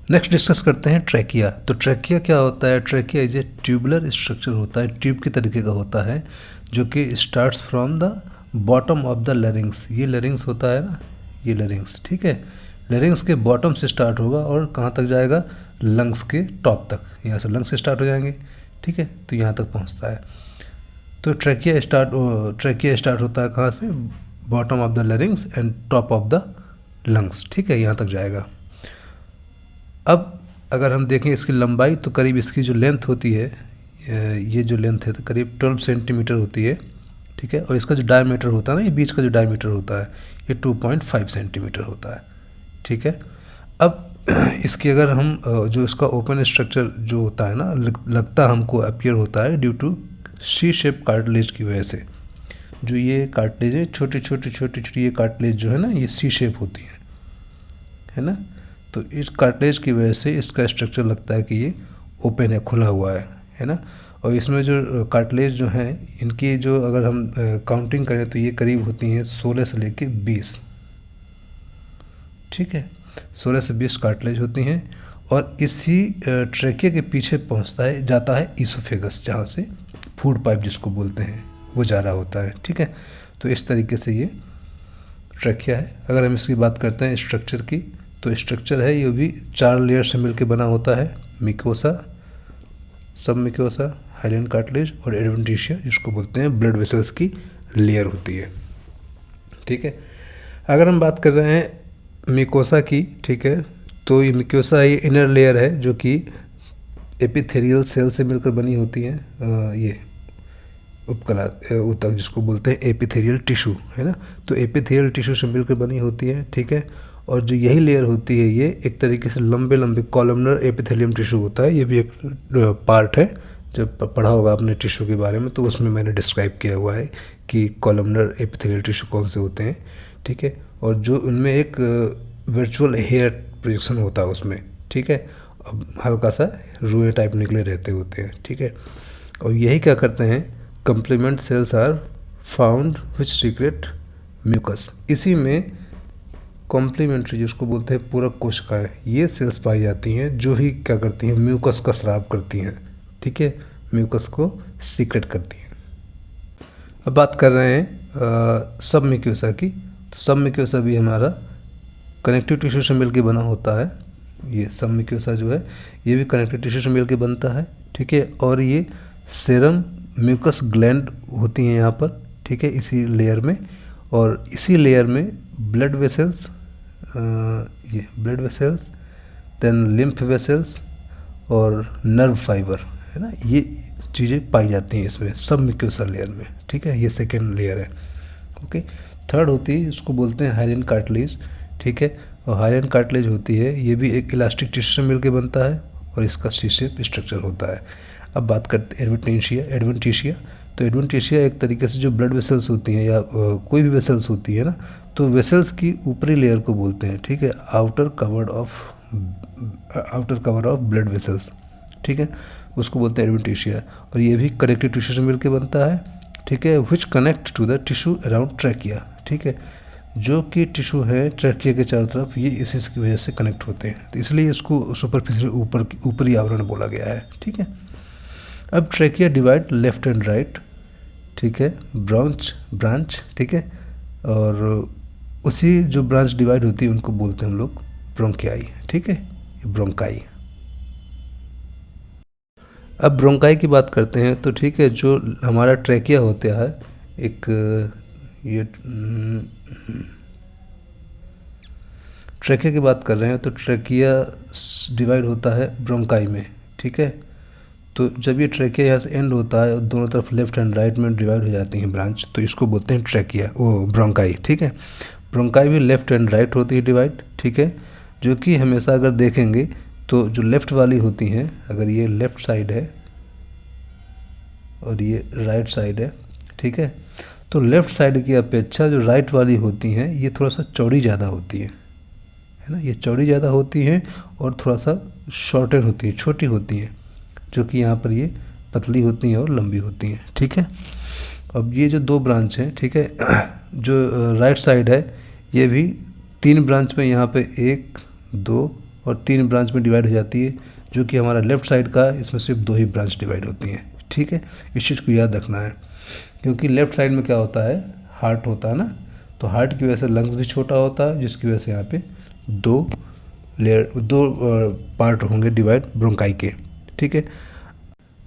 Next discuss करते हैं trachea. तो ट्रैकिया क्या होता है? Trachea is a tubular structure होता है, ट्यूब की तरीके का होता है, जो कि starts from the bottom of the larynx. ये लैरिंग्स होता है ना, ये लैरिंग्स, ठीक है। लैरिंग्स के बॉटम से स्टार्ट होगा और कहाँ तक जाएगा? लंग्स के टॉप तक। यहाँ से लंग्स से स्टार्ट हो जाएंगे, ठीक है, तो यहाँ तक पहुँचता है। तो ट्रैकिया स्टार्ट होता है कहाँ से? Bottom of the larynx and top of the lungs, ठीक है, यहाँ तक जाएगा। अब अगर हम देखें इसकी लंबाई, तो करीब इसकी जो लेंथ होती है, ये जो लेंथ है तो करीब 12 सेंटीमीटर होती है, ठीक है। और इसका जो डायमीटर होता है ना, ये बीच का जो डायमीटर होता है, ये 2.5 सेंटीमीटर होता है, ठीक है। अब इसकी अगर हम जो इसका ओपन स्ट्रक्चर जो होता है ना, लगता हमको अपीयर होता है due to C shape cartilage की वजह से। जो ये कार्टिलेज है, छोटी ये कार्टिलेज जो है ना, ये सी शेप होती है ना। तो इस कार्टिलेज की वजह से इसका स्ट्रक्चर लगता है कि ये ओपन है, खुला हुआ है ना। और इसमें जो कार्टिलेज जो हैं, इनकी जो अगर हम काउंटिंग करें तो ये करीब होती हैं 16 से लेके 20, ठीक है, 16 से 20 कार्टिलेज होती हैं। और इसी ट्रैकिया के पीछे जाता है ईसोफेगस, जहाँ से फूड पाइप जिसको बोलते हैं वो जा रहा होता है, ठीक है। तो इस तरीके से ये ट्रैकिया है। अगर हम इसकी बात करते हैं स्ट्रक्चर की, तो स्ट्रक्चर है ये भी 4 लेयर से मिलकर बना होता है। मिकोसा, सब मिकोसा, हाइलेन कार्टिलेज और एडवेंटिशिया, जिसको बोलते हैं ब्लड वेसल्स की लेयर होती है, ठीक है। अगर हम बात कर रहे हैं मिकोसा की, ठीक है, तो ये मिकोसा ये इनर लेयर है जो कि एपिथेलियल सेल से मिलकर बनी होती है। ये उपकला ऊतक जिसको बोलते हैं एपिथेलियल टिश्यू, है ना। तो एपिथेलियल टिश्यू से मिलकर बनी होती है, ठीक है। और जो यही लेयर होती है, ये एक तरीके से लंबे कॉलमनर एपिथेलियम टिश्यू होता है। ये भी एक पार्ट है, जब पढ़ा होगा आपने टिश्यू के बारे में तो उसमें मैंने डिस्क्राइब किया हुआ है कि कॉलमनर एपिथेलियल टिश्यू कौन से होते हैं, ठीक है। और जो उनमें एक वर्चुअल हेयर प्रोजेक्शन होता है उसमें, ठीक है, अब हल्का सा रुए टाइप निकले रहते होते हैं, ठीक है। और यही क्या करते हैं, complement cells are found which secrete mucus. इसी में कॉम्प्लीमेंट्री जिसको बोलते हैं पूरक कोशिकाएं, ये सेल्स पाई जाती हैं जो ही क्या करती हैं, म्यूकस का स्राव करती हैं, ठीक है, म्यूकस को सीक्रेट करती हैं। अब बात कर रहे हैं सब म्यूकोसा की। तो सब म्यूकोसा भी हमारा कनेक्टिव टिश्यू से मिलकर बना होता है। ये सब म्यूकोसा जो है ये भी कनेक्टिव टिश्यू से मिलकर बनता है, ठीक है। और ये सेरम म्यूकस ग्लैंड होती हैं यहाँ पर, ठीक है, इसी लेयर में। और इसी लेयर में ब्लड वेसल्स, ये blood vessels, then lymph vessels और नर्व फाइबर, है ना, ये चीज़ें पाई जाती हैं इसमें सब म्यूकोसा लेयर में, ठीक है। ये सेकेंड लेयर है, ओके। थर्ड होती है, इसको बोलते हैं हाइलेन कार्टिलेज, ठीक है। और हाइलेन कार्टिलेज होती है, ये भी एक इलास्टिक टिश्यू से मिलकर बनता है और इसका सी शेप स्ट्रक्चर होता है। अब बात करते हैं एडवेंटिशिया। तो एडवेंटिशिया एक तरीके से जो ब्लड वेसल्स होती हैं या कोई भी वेसल्स होती है ना, तो वेसल्स की ऊपरी लेयर को बोलते हैं, ठीक है, outer cover of blood vessels, ठीक है, उसको बोलते हैं एडवेंटिशिया। और ये भी कनेक्टिव टिश्यू से मिलकर बनता है, ठीक है, which connect to the tissue around trachea, ठीक है। जो कि टिश्यू है ट्रैकिया के चारों तरफ, ये इसी की वजह से कनेक्ट होते हैं, तो इसलिए इसको सुपरफिशियल ऊपरी आवरण बोला गया है, ठीक है। अब trachea divide left and right, ठीक है, ब्रांच, ठीक है। और उसी जो ब्रांच डिवाइड होती है उनको बोलते हैं हम लोग ब्रोंकियाई, ठीक है, ब्रोंकाई। अब ब्रोंकाई की बात करते हैं तो ठीक है, जो हमारा ट्रैकिया होता है, एक ये ट्रैकिया की बात कर रहे हैं, तो ट्रैकिया डिवाइड होता है ब्रोंकाई में, ठीक है। तो जब ये ट्रैकिया यहाँ से एंड होता है और दोनों तरफ लेफ्ट एंड राइट में डिवाइड हो जाती हैं ब्रांच, तो इसको बोलते हैं ट्रैकिया, वो ब्रोंकाई, ठीक है। ब्रोंकाई भी लेफ्ट एंड राइट होती है डिवाइड, ठीक है, जो कि हमेशा अगर देखेंगे तो जो लेफ़्ट वाली होती हैं, अगर ये लेफ़्ट साइड है और ये राइट साइड है, ठीक है, तो लेफ़्ट साइड की अपेक्षा जो राइट वाली होती हैं ये थोड़ा सा चौड़ी ज़्यादा होती है ना, ये चौड़ी ज़्यादा होती हैं और थोड़ा सा शॉर्टर होती है, छोटी होती हैं, जो कि यहाँ पर ये पतली होती हैं और लंबी होती हैं, ठीक है। अब ये जो 2 ब्रांच हैं, ठीक है, जो राइट साइड है ये भी 3 ब्रांच में यहाँ पे 1, 2 और 3 ब्रांच में डिवाइड हो जाती है, जो कि हमारा लेफ्ट साइड का इसमें सिर्फ 2 ही ब्रांच डिवाइड होती हैं, ठीक है। इस चीज़ को याद रखना है, क्योंकि लेफ्ट साइड में क्या होता है, हार्ट होता है ना, तो हार्ट की वजह से लंग्स भी छोटा होता है, जिसकी वजह से यहाँ पे 2 पार्ट होंगे डिवाइड ब्रोंकाई के, ठीक है।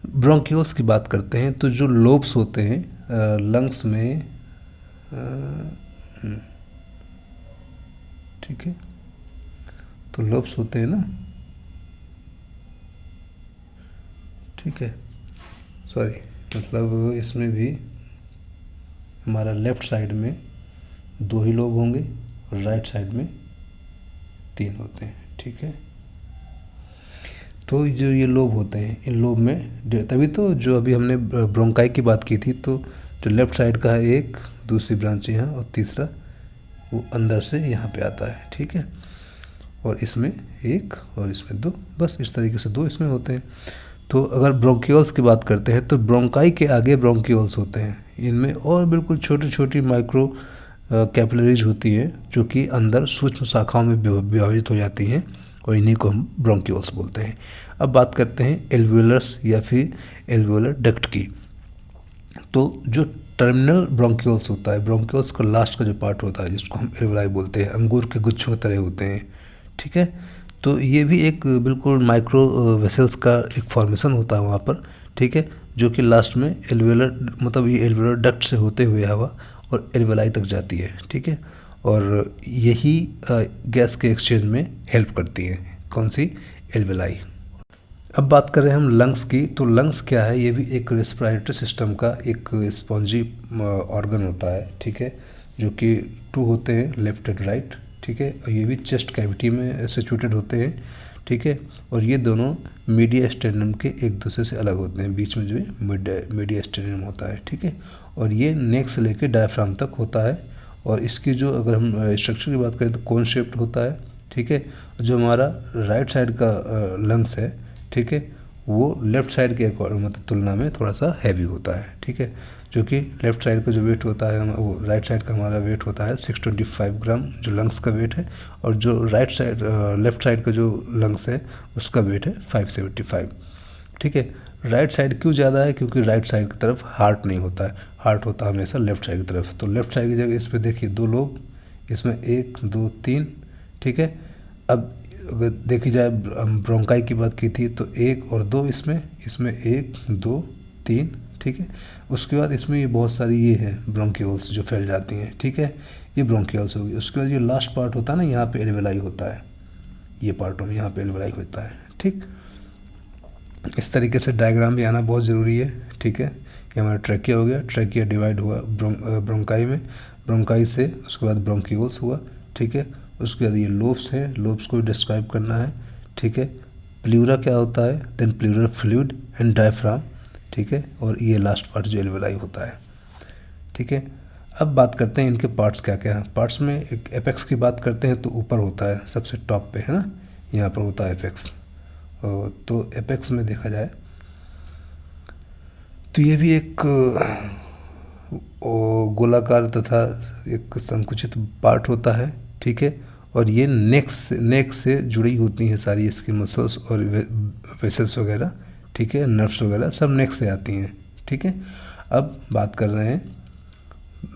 ब्रोंकियोल्स की बात करते हैं तो जो लोब्स होते हैं लंग्स में, ठीक है, तो लोब्स होते हैं ना, ठीक है, सॉरी, मतलब इसमें भी हमारा लेफ्ट साइड में 2 ही लोब होंगे और राइट साइड में 3 होते हैं, ठीक है। तो जो ये लोब होते हैं, इन लोब में तभी तो जो अभी हमने ब्रोंकाई की बात की थी, तो जो लेफ्ट साइड का है एक, दूसरी ब्रांच यहाँ और तीसरा वो अंदर से यहाँ पे आता है, ठीक है। और इसमें 1 और इसमें 2, बस इस तरीके से 2 इसमें होते हैं। तो अगर ब्रोंकियोल्स की बात करते हैं तो ब्रोंकाई के आगे ब्रोंकियोल्स होते हैं, इनमें और बिल्कुल छोटी छोटी माइक्रो कैपिलरीज होती हैं जो कि अंदर सूक्ष्म शाखाओं में विभाजित हो जाती हैं, और इन्हीं को हम ब्रोंकियोल्स बोलते हैं। अब बात करते हैं एल्वियोलर्स या फिर एल्वियोलर डक्ट की। तो जो टर्मिनल ब्रोंकियोल्स होता है, ब्रोंकियोल्स का लास्ट का जो पार्ट होता है जिसको हम एल्वियोलाई बोलते हैं, अंगूर के गुच्छों की तरह होते हैं, ठीक है। तो ये भी एक बिल्कुल माइक्रो वेसल्स का एक फॉर्मेशन होता है वहाँ पर, ठीक है, जो कि लास्ट में एल्वियोलर, मतलब ये एल्वियोलर डक्ट से होते हुए हवा और एल्वियोलाई तक जाती है, ठीक है। और यही गैस के एक्सचेंज में हेल्प करती है, कौन सी, एल्वियोलाई। अब बात करें हम लंग्स की, तो लंग्स क्या है, ये भी एक रेस्पिरेटरी सिस्टम का एक स्पॉन्जी ऑर्गन होता है, ठीक है, जो कि 2 होते हैं, लेफ्ट एंड राइट, ठीक है, और ये भी चेस्ट कैविटी में सिचुएटेड होते हैं, ठीक है। और ये दोनों मीडिया स्टेरनम के एक दूसरे से अलग होते हैं, बीच में जो मीडिया स्टेरनम होता है, ठीक है। और ये नेक से लेकर डायफ्राम तक होता है, और इसकी जो अगर हम स्ट्रक्चर की बात करें तो कोन शेप्ड होता है, ठीक है। जो हमारा राइट साइड का लंग्स है, ठीक है, वो लेफ्ट साइड के मतलब तुलना में थोड़ा सा हैवी होता है, ठीक है, जो कि लेफ्ट साइड का जो वेट होता है वो राइट साइड का हमारा वेट होता है 625 ग्राम, जो लंग्स का वेट है, और जो लेफ्ट साइड का जो लंग्स है उसका वेट है 575, ठीक है। राइट साइड क्यों ज़्यादा है, क्योंकि राइट साइड की तरफ हार्ट नहीं होता है, हार्ट होता है हमेशा लेफ्ट साइड की तरफ। तो लेफ्ट साइड की जगह इस पर देखिए 2 लोब, इसमें 1 2 3, ठीक है। अब अगर देखी जाए, हम ब्रोंकाई की बात की थी तो 1 और 2 इसमें 1 2 3, ठीक है। उसके बाद इसमें ये बहुत सारी ये है ब्रोंकियोल्स जो फैल जाती हैं, ठीक है, ये ब्रोंकियोल्स होगी। उसके बाद ये लास्ट पार्ट होता है ना, यहाँ पे एल्वियोलाई होता है, ये पार्ट में यहाँ पे एल्वियोलाई होता है, ठीक। इस तरीके से डायग्राम भी आना बहुत ज़रूरी है, ठीक है। ये हमारा ट्रैकिया हो गया, ट्रैकिया डिवाइड हुआ ब्रोंकाई में, ब्रोंकाई से उसके बाद ब्रोंकियोल्स हुआ, ठीक है। उसके बाद ये लोब्स हैं, लोब्स को भी डिस्क्राइब करना है, ठीक है। प्लूरा क्या होता है, then pleural fluid and diaphragm, ठीक है, और ये लास्ट पार्ट जो एल्वियोलाई होता है, ठीक है। अब बात करते हैं इनके पार्ट्स क्या क्या हैं। पार्ट्स में एक एपेक्स की बात करते हैं तो ऊपर होता है, सबसे टॉप पे है ना, यहाँ पर होता है एपेक्स। तो एपेक्स में देखा जाए तो ये भी एक गोलाकार तथा एक संकुचित पार्ट होता है, ठीक है। और ये नेक से जुड़ी होती हैं सारी इसकी मसल्स और वेसल्स वगैरह, ठीक है, नर्व्स वगैरह सब नेक से आती हैं, ठीक है। अब बात कर रहे हैं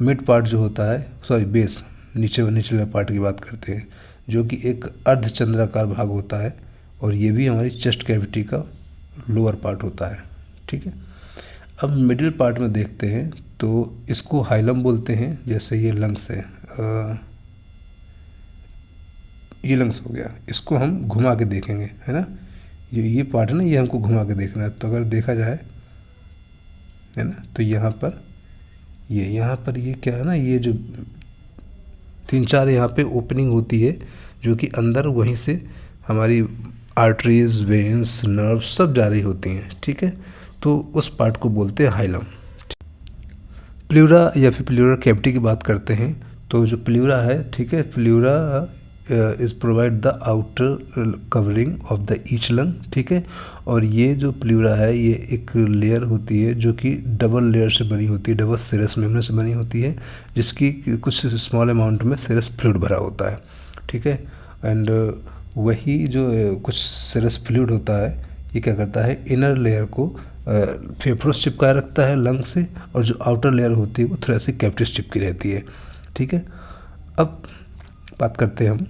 मिड पार्ट जो होता है, सॉरी बेस, निचले पार्ट की बात करते हैं, जो कि एक अर्धचंद्राकार भाग होता है, और ये भी हमारी चेस्ट कैविटी का लोअर पार्ट होता है, ठीक है। अब मिडिल पार्ट में देखते हैं तो इसको हाइलम बोलते हैं, जैसे ये लंग्स है, ये लंग्स हो गया, इसको हम घुमा के देखेंगे, है ना, ये पार्ट है ना, ये हमको घुमा के देखना है। तो अगर देखा जाए, है ना, तो यहाँ पर ये क्या है ना, ये जो 3-4 यहाँ पे ओपनिंग होती है, जो कि अंदर वहीं से हमारी आर्टरीज, वेन्स, नर्व सब जा रही होती हैं, ठीक है। तो उस पार्ट को बोलते हैं हाइलम। प्लूरा या फिर प्लूरल कैविटी की बात करते हैं तो जो प्लूरा है, ठीक है, pleura is provide the outer covering of the each lung, ठीक है। और ये जो प्लूरा है ये एक लेयर होती है जो कि डबल लेयर से बनी होती है, डबल सेरस मेम्ब्रेन से बनी होती है, जिसकी कुछ स्मॉल अमाउंट में सेरस फ्लूइड भरा होता है, ठीक है। एंड वही जो कुछ सरस फ्लूइड होता है, ये क्या करता है, इनर लेयर को फेफड़ों से चिपकाए रखता है लंग से, और जो आउटर लेयर होती है वो थोड़ा सी कैविटी से चिपकी रहती है। ठीक है, अब बात करते हैं हम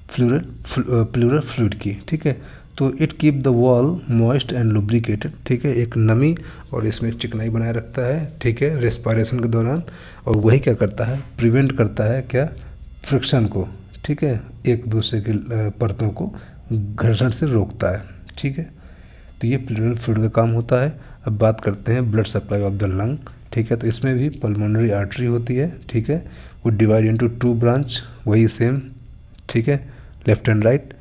प्लूरल फ्लूइड की। ठीक है, तो it keep the wall moist and lubricated. ठीक है, एक नमी और इसमें चिकनाई बनाए रखता है। ठीक है, रेस्पिरेशन के दौरान, और वही क्या करता है, प्रिवेंट करता है क्या, फ्रिक्शन को। ठीक है, एक दूसरे की परतों को घर्षण से रोकता है। ठीक है, तो ये प्लूरल फ्लूइड का काम होता है। अब बात करते हैं blood supply of the lung. ठीक है, तो इसमें भी पल्मोनरी आर्टरी होती है। ठीक है, वो डिवाइड इनटू 2 ब्रांच, वही सेम। ठीक है, left and right,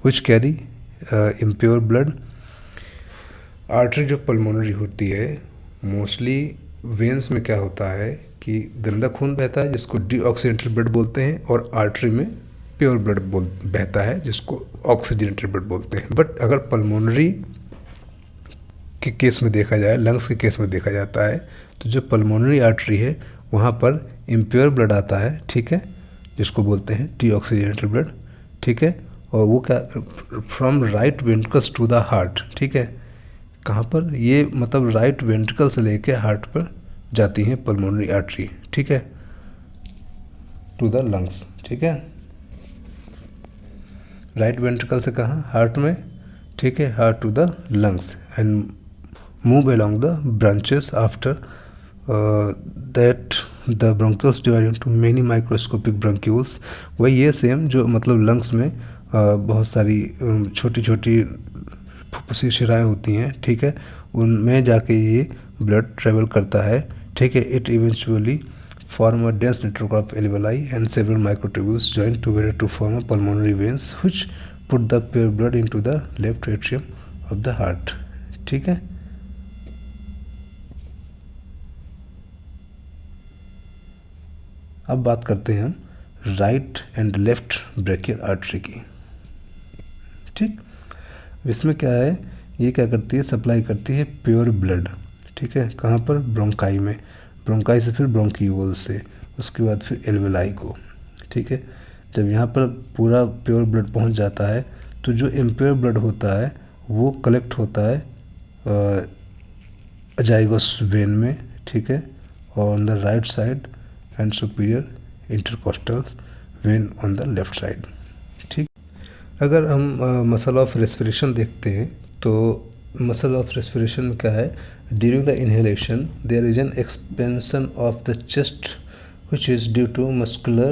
which carry impure blood. Artery जो पल्मोनरी होती है, मोस्टली वेन्स में क्या होता है कि गंदा खून बहता है जिसको डीऑक्सीजनेटेड ब्लड बोलते हैं, और आर्टरी में प्योर ब्लड बहता है जिसको ऑक्सीजनेटेड ब्लड बोलते हैं। बट अगर पल्मोनरी के केस में देखा जाए, लंग्स के केस में देखा जाता है, तो जो पल्मोनरी आर्टरी है वहाँ पर इम्प्योर ब्लड आता है। ठीक है, जिसको बोलते हैं डीऑक्सीजनेटेड ब्लड। ठीक है, और वो क्या, from right ventricles to the heart. ठीक है, कहाँ पर, ये मतलब राइट वेंट्रिकल से लेके हार्ट पर जाती हैं पल्मोनरी आर्टरी। ठीक है, टू द लंग्स। ठीक है, राइट वेंट्रिकल से कहाँ, हार्ट में। ठीक है, heart to the lungs and move along the branches after that the bronchioles divide into many microscopic bronchioles. वही ये सेम जो मतलब लंग्स में बहुत सारी छोटी छोटी फुफ्फुसी शिराएँ होती हैं। ठीक है, उनमें जाके ये ब्लड ट्रेवल करता है। ठीक है, it eventually form a dense network of alveoli and several microtubules joined together to form a pulmonary veins which put the pure blood into the left atrium of the heart. ठीक है, अब बात करते हैं हम right and left brachial artery की। ठीक, इसमें क्या है, ये क्या करती है, सप्लाई करती है प्योर ब्लड। ठीक है, कहाँ पर, ब्रोंकाई में, ब्रोंकाई से फिर ब्रोंकियोल से, उसके बाद फिर एल्वेलाई को। ठीक है, जब यहाँ पर पूरा प्योर ब्लड पहुँच जाता है तो जो इम्प्योर ब्लड होता है वो कलेक्ट होता है अजाइगस वेन में। ठीक है, और on the right side and superior intercostal when on the left side. ठीक, अगर हम मसल ऑफ रेस्पिरेशन देखते हैं तो मसल ऑफ रेस्पिरेशन में क्या है, during the inhalation there is an expansion of the chest which is due to muscular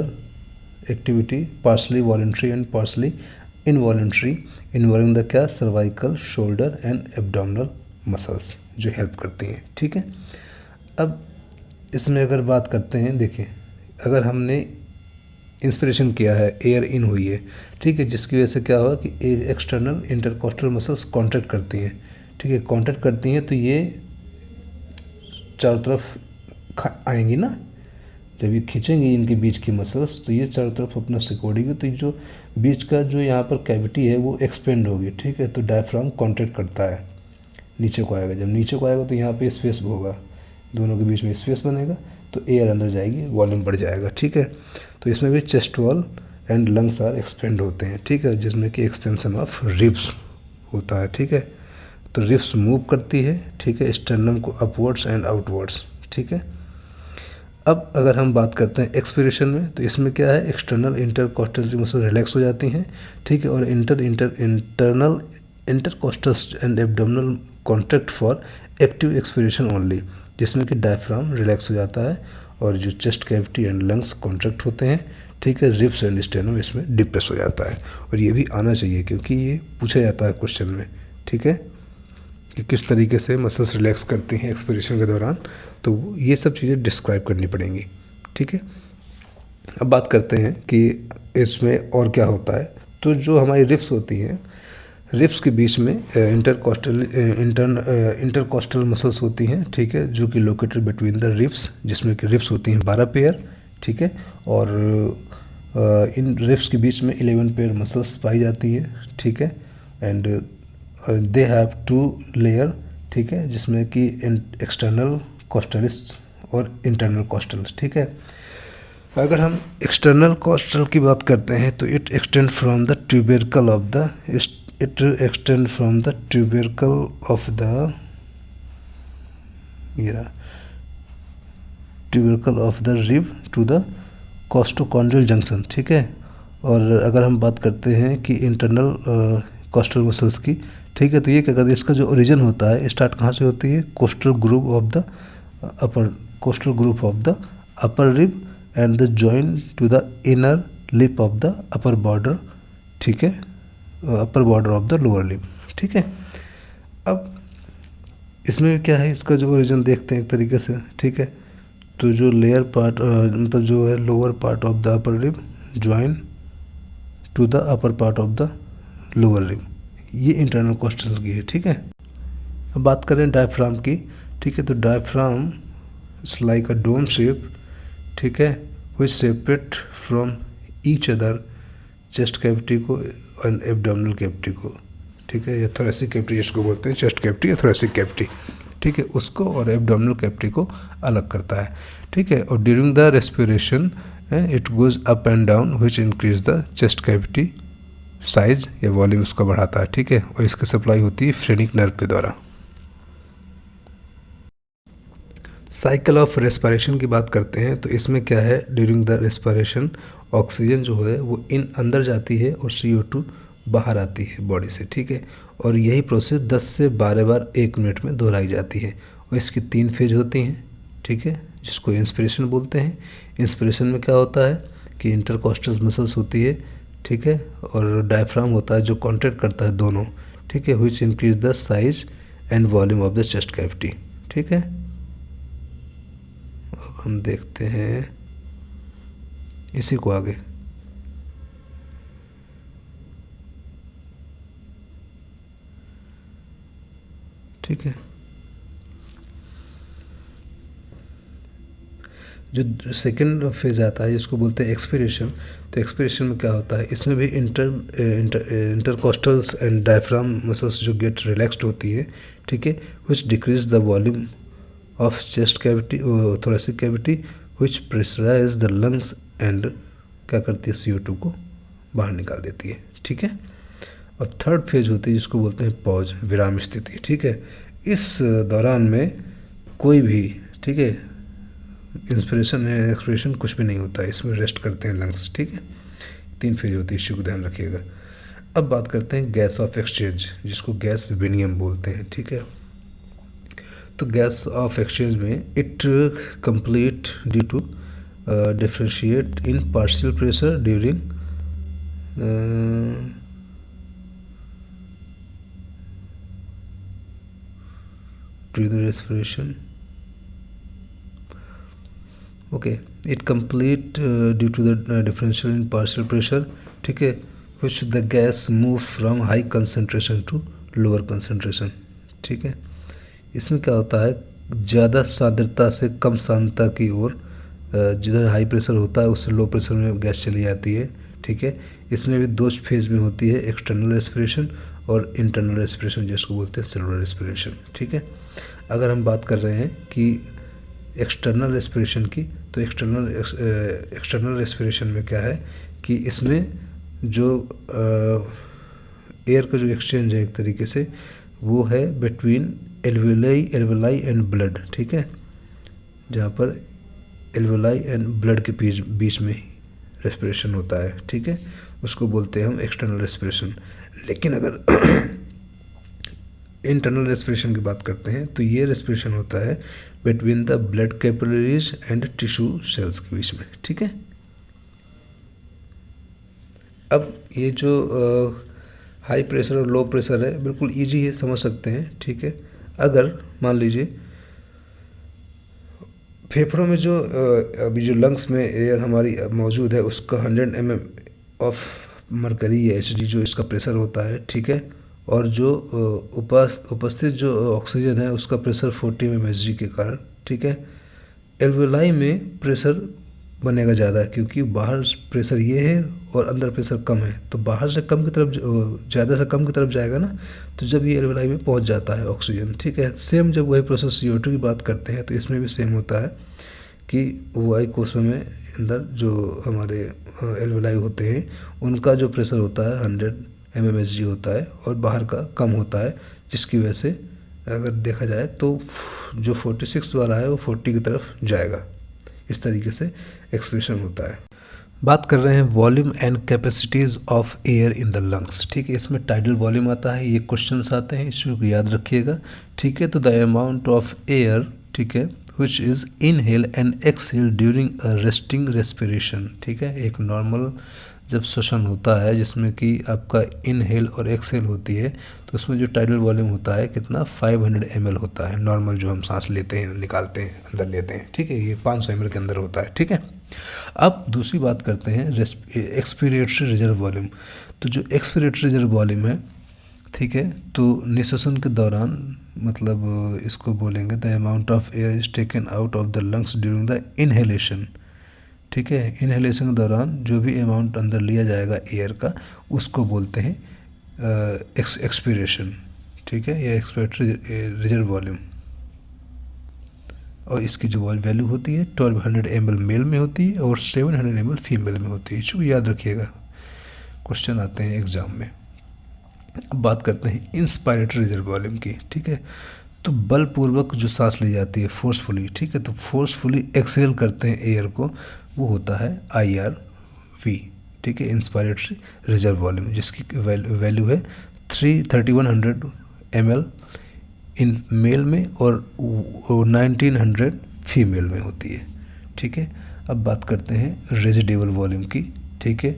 activity partially voluntary and partially involuntary involving the क्या, cervical, shoulder and abdominal muscles जो help करती हैं। ठीक है, अब इसमें अगर बात करते हैं, देखिए अगर हमने इंस्पिरेशन किया है, एयर इन हुई है, ठीक है, जिसकी वजह से क्या हुआ कि एक्सटर्नल इंटरकोस्टल मसल्स कॉन्ट्रैक्ट करती हैं। ठीक है, कॉन्ट्रैक्ट करती हैं तो ये चारों तरफ आएंगी ना, जब ये खींचेंगी इनके बीच की मसल्स तो ये चारों तरफ अपना सिकोड़ेगी, तो जो बीच का जो यहाँ पर कैविटी है वो एक्सपेंड होगी। ठीक है, तो डायफ्राम कॉन्ट्रैक्ट करता है, नीचे को आएगा, जब नीचे को आएगा तो यहाँ पे स्पेस होगा, दोनों के बीच में स्पेस बनेगा तो एयर अंदर जाएगी, वॉल्यूम बढ़ जाएगा। ठीक है, तो इसमें भी chest wall and lungs are expand होते हैं। ठीक है, जिसमें कि एक्सपेंशन ऑफ रिब्स होता है। ठीक है, तो रिब्स मूव करती है। ठीक है, स्टर्नम को अपवर्ड्स एंड आउटवर्ड्स। ठीक है, अब अगर हम बात करते हैं एक्सपिरेशन में तो इसमें क्या है, एक्सटर्नल इंटरकोस्टल मसल रिलैक्स हो जाती हैं। ठीक है, और internal intercostals and abdominal contract for active expiration only, जिसमें कि डायफ्राम रिलैक्स हो जाता है और जो chest cavity and lungs contract होते हैं। ठीक है, रिब्स एंड स्टेनम इसमें डिप्रेस हो जाता है, और ये भी आना चाहिए क्योंकि ये पूछा जाता है क्वेश्चन में। ठीक है, कि किस तरीके से मसल्स रिलैक्स करती हैं एक्सपिरेशन के दौरान, तो ये सब चीज़ें डिस्क्राइब करनी पड़ेंगी। ठीक है, अब बात करते हैं कि इसमें और क्या होता है। तो जो हमारी रिब्स होती हैं, रिब्स के बीच में इंटरकोस्टल मसल्स होती हैं। ठीक है, जो कि लोकेटेड बिटवीन द रिब्स, जिसमें कि रिब्स होती हैं 12 पेयर। ठीक है, और इन रिब्स के बीच में 11 पेयर मसल्स पाई जाती है। ठीक है, एंड दे हैव 2 लेयर। ठीक है, जिसमें कि एक्सटर्नल कोस्टलिस और इंटरनल कोस्टल। ठीक है, अगर हम एक्सटर्नल कोस्टल की बात करते हैं तो it extend from the tubercle of the rib to the costochondral junction, ठीक है। और अगर हम बात करते हैं कि इंटरनल कोस्टल मसल्स की, ठीक है, तो ये क्या कहते हैं, इसका जो ओरिजिन होता है स्टार्ट कहाँ से होती है, costal group of the upper rib and the join to the inner lip of the upper border, ठीक है, upper border of the lower lip, ठीक है। अब इसमें क्या है, इसका जो ओरिजिन देखते हैं एक तरीके से, ठीक है। तो जो लेयर पार्ट मतलब जो है lower part of the upper rib join to the upper part of the lower rib, ये इंटरनल कोस्टल की है, ठीक है। अब बात करें डायफ्राम की, ठीक है। तो diaphragm is like a dome shape, ठीक है, which separate from each other chest cavity को एंड एब्डोमिनल कैविटी को, ठीक है, या थोरेसिक कैविटी जिसको बोलते हैं, चेस्ट कैविटी या थोरेसिक कैविटी, ठीक है, उसको और एब्डोमिनल कैविटी को अलग करता है, ठीक है। और during the respiration it goes up and down which increase the chest cavity size या वॉल्यूम उसका बढ़ाता है, ठीक है। और इसकी सप्लाई होती है फ्रेनिक नर्व के द्वारा। साइकिल ऑफ रेस्पिरेशन की बात करते हैं तो इसमें क्या है, ड्यूरिंग द रेस्पिरेशन ऑक्सीजन जो है वो अंदर जाती है और CO2 बाहर आती है बॉडी से, ठीक है। और यही प्रोसेस 10 से 12 बार 1 मिनट में दोहराई जाती है। और इसकी 3 फेज होती हैं, ठीक है, जिसको इंस्पिरेशन बोलते हैं। इंस्पिरेशन में क्या होता है कि इंटरकोस्टल मसल्स होती है, ठीक है, और डायफ्राम होता है जो कॉन्ट्रैक्ट करता है दोनों, ठीक है, which increase the size and volume of the chest cavity, ठीक है। अब हम देखते हैं इसी को आगे, ठीक है। जो सेकंड फेज आता है जिसको बोलते हैं एक्सपिरेशन, तो एक्सपिरेशन में क्या होता है, इसमें भी इंटरकोस्टल्स एंड डायफ्राम मसल्स जो गेट रिलैक्स्ड होती है, ठीक है, which decrease the volume of chest cavity thoracic cavity which pressurise the lungs and क्या करती है, CO2 को बाहर निकाल देती है, ठीक है। और थर्ड फेज होती है जिसको बोलते हैं पॉज, विराम स्थिति, ठीक है। इस दौरान में कोई भी, ठीक है, इंस्पिरेशन है एक्सपिरेशन कुछ भी नहीं होता है, इसमें रेस्ट करते हैं लंग्स, ठीक है। 3 फेज होती है, इसी को ध्यान रखिएगा। अब बात करते हैं गैस ऑफ एक्सचेंज जिसको गैस विनियम बोलते हैं, ठीक है। तो गैस ऑफ एक्सचेंज में it complete due to differentiate in partial pressure during the respiration, okay, it complete due to the differential in partial pressure, ठीक है, which the gas moves from high concentration to lower concentration, ठीक है। इसमें क्या होता है, ज़्यादा सांद्रता से कम सांद्रता की ओर, जिधर हाई प्रेशर होता है उससे लो प्रेशर में गैस चली जाती है, ठीक है। इसमें भी 2 फेज में होती है, एक्सटर्नल रेस्पिरेशन और इंटरनल रेस्पिरेशन जिसको बोलते हैं सेलुलर रेस्पिरेशन, ठीक है। अगर हम बात कर रहे हैं कि एक्सटर्नल रेस्पिरेशन की, तो एक्सटर्नल रेस्पिरेशन में क्या है कि इसमें जो एयर का जो एक्सचेंज है एक तरीके से वो है बिटवीन एल्वेलाई एंड ब्लड, ठीक है, जहाँ पर एल्वेलाई एंड ब्लड के बीच में ही रेस्पिरेशन होता है, ठीक है, उसको बोलते हैं हम एक्सटर्नल रेस्पिरेशन। लेकिन अगर इंटरनल रेस्पिरेशन की बात करते हैं तो ये रेस्पिरेशन होता है between the blood capillaries and tissue cells के बीच में, ठीक है। अब ये जो हाई प्रेशर और लो प्रेशर है बिल्कुल इजी है, समझ सकते हैं, ठीक है। अगर मान लीजिए फेफड़ों में जो अभी जो लंग्स में एयर हमारी मौजूद है उसका 100 mm ऑफ मरकरी या Hg जो इसका प्रेशर होता है, ठीक है, और जो उपस्थित जो ऑक्सीजन है उसका प्रेशर 40 mmHg के कारण, ठीक है। एल्वेलाई में प्रेशर बनेगा ज़्यादा क्योंकि बाहर प्रेशर ये है और अंदर प्रेशर कम है, तो बाहर से कम की तरफ ज़्यादा से कम की तरफ जाएगा ना, तो जब ये एल्वेलाई में पहुंच जाता है ऑक्सीजन, ठीक है। सेम जब वही प्रोसेस CO2 की बात करते हैं तो इसमें भी सेम होता है कि वाई कोशों में अंदर जो हमारे एल्वेलाई होते हैं उनका जो प्रेशर होता है 100 mmHg होता है और बाहर का कम होता है, जिसकी वजह से अगर देखा जाए तो जो 46 वाला है वो 40 की तरफ जाएगा। इस तरीके से एक्सप्रेशन होता है। बात कर रहे हैं volume and capacities of air in the lungs. ठीक है, इसमें टाइडल वॉल्यूम आता है, ये क्वेश्चंस आते हैं, इस चीज़ को याद रखिएगा। ठीक है, तो द अमाउंट ऑफ एयर, ठीक है, which is inhale and exhale during a resting respiration. ठीक है, एक नॉर्मल जब श्वसन होता है जिसमें कि आपका इनहेल और एक्सहेल होती है, तो उसमें जो टाइडल वॉल्यूम होता है कितना 500 ml होता है। नॉर्मल जो हम सांस लेते हैं, निकालते हैं, अंदर लेते हैं, ठीक है, ये 500 ml के अंदर होता है। ठीक है, अब दूसरी बात करते हैं एक्सपीरेटरी रिजर्व वॉल्यूम। तो जो एक्सपीरेटरी रिजर्व वॉल्यूम है, ठीक है, तो निश्वसन के दौरान, मतलब इसको बोलेंगे the amount of air is taken out of the lungs during the inhalation. ठीक है, इनहेलेशन के दौरान जो भी अमाउंट अंदर लिया जाएगा एयर का, उसको बोलते हैं एक्सपीरेशन। ठीक है, या एक्सपीरेटरी रिजर्व वॉल्यूम। और इसकी जो वैल्यू होती है 1200 ml मेल में होती है और 700 ml फीमेल में होती है। इसको याद रखिएगा, क्वेश्चन आते हैं एग्जाम में। अब बात करते हैं इंस्पायरेटरी रिजर्व वॉल्यूम की। ठीक है, तो बलपूर्वक जो सांस ली जाती है फोर्सफुली, ठीक है, तो फोर्सफुली एक्सहेल करते हैं एयर को, वो होता है IRV। ठीक है, इंस्पायरेटरी रिजर्व वॉल्यूम, जिसकी वैल्यू है 3100 ml इन मेल में और 1900 फीमेल में होती है। ठीक है, अब बात करते हैं रेजिडेबल वॉल्यूम की। ठीक है,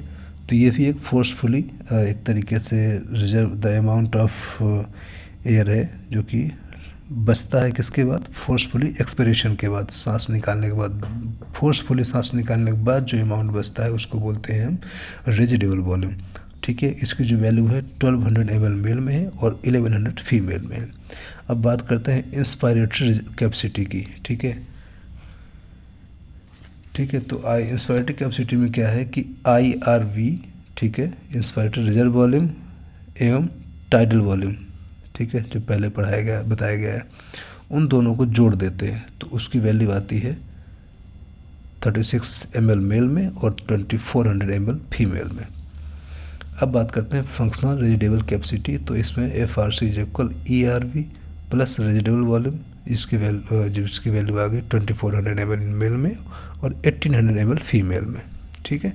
तो ये भी एक फोर्सफुली एक तरीके से reserve the amount of air है जो कि बचता है किसके बाद, फोर्सफुली एक्सपिरेशन के बाद, सांस निकालने के बाद, फोर्सफुली सांस निकालने के बाद जो अमाउंट बचता है उसको बोलते हैं हम रेजिडेबल वॉल्यूम। ठीक है, इसकी जो वैल्यू है 1200 ml मेल में है और 1100 फीमेल में है। अब बात करते हैं इंस्पायरेटरी कैपेसिटी की। ठीक है, ठीक है, तो इंस्पायरेटरी कैपेसिटी में क्या है कि IRV, ठीक है, इंस्पायरेटरी रिजर्व वॉल्यूम एवं टाइडल वॉल्यूम, ठीक है, जो पहले बताया गया है, उन दोनों को जोड़ देते हैं तो उसकी वैल्यू आती है 36 ml मेल में और 2400 ml फीमेल में। अब बात करते हैं फंक्शनल रेजिडेबल कैपेसिटी। तो इसमें FRC is equal ERV plus residual volume, जिसकी वैल्यू आ गई 2400 ml मेल में और 1800 ml फीमेल में। ठीक है,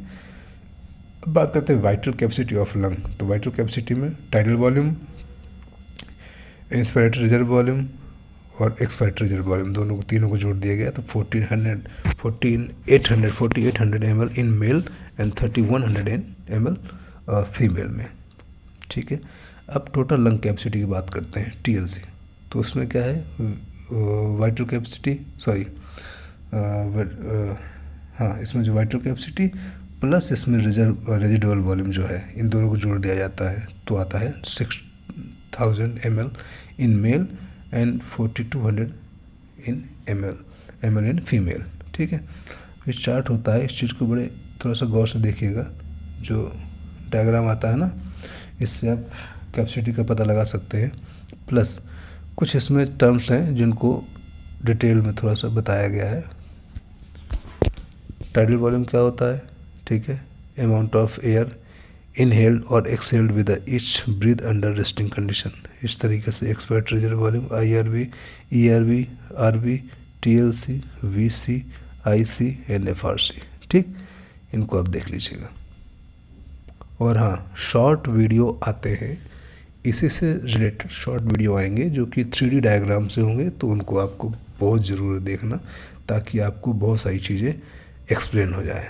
अब बात करते हैं वाइटल कैपेसिटी ऑफ लंग। तो वाइटल कैपेसिटी में tidal volume, inspiratory reserve volume और एक्सपायरेटरी रिजर्व वॉल्यूम तीनों को जोड़ दिया गया तो 4800 ml in male and 3100 ml female में। ठीक है, अब टोटल लंग कैपेसिटी की बात करते हैं TLC। तो उसमें क्या है, वाइटल कैपेसिटी, इसमें जो वाइटल कैपेसिटी प्लस इसमें रेजिडुअल वॉल्यूम जो है, इन दोनों को जोड़ दिया जाता है तो आता है 6000 ml in male and 4200 ml in female. ठीक है, ये चार्ट होता है, इस चीज़ को बड़े थोड़ा सा गौर से देखिएगा, जो डायग्राम आता है ना, इससे आप कैपेसिटी का पता लगा सकते हैं। प्लस कुछ इसमें टर्म्स हैं जिनको डिटेल में थोड़ा सा बताया गया है। टाइडल वॉल्यूम क्या होता है, ठीक है, अमाउंट ऑफ एयर इनहेल्ड और exhaled with each breath under resting condition. इस तरीके से expiratory reserve volume IRV, ERV, RV, TLC, VC, IC and FRC। ठीक, इनको आप देख लीजिएगा। और हाँ, शॉर्ट वीडियो आते हैं, इसी से रिलेटेड शॉर्ट वीडियो आएंगे जो कि 3D डायग्राम से होंगे, तो उनको आपको बहुत ज़रूर देखना ताकि आपको बहुत सारी चीज़ें एक्सप्लेन हो जाए।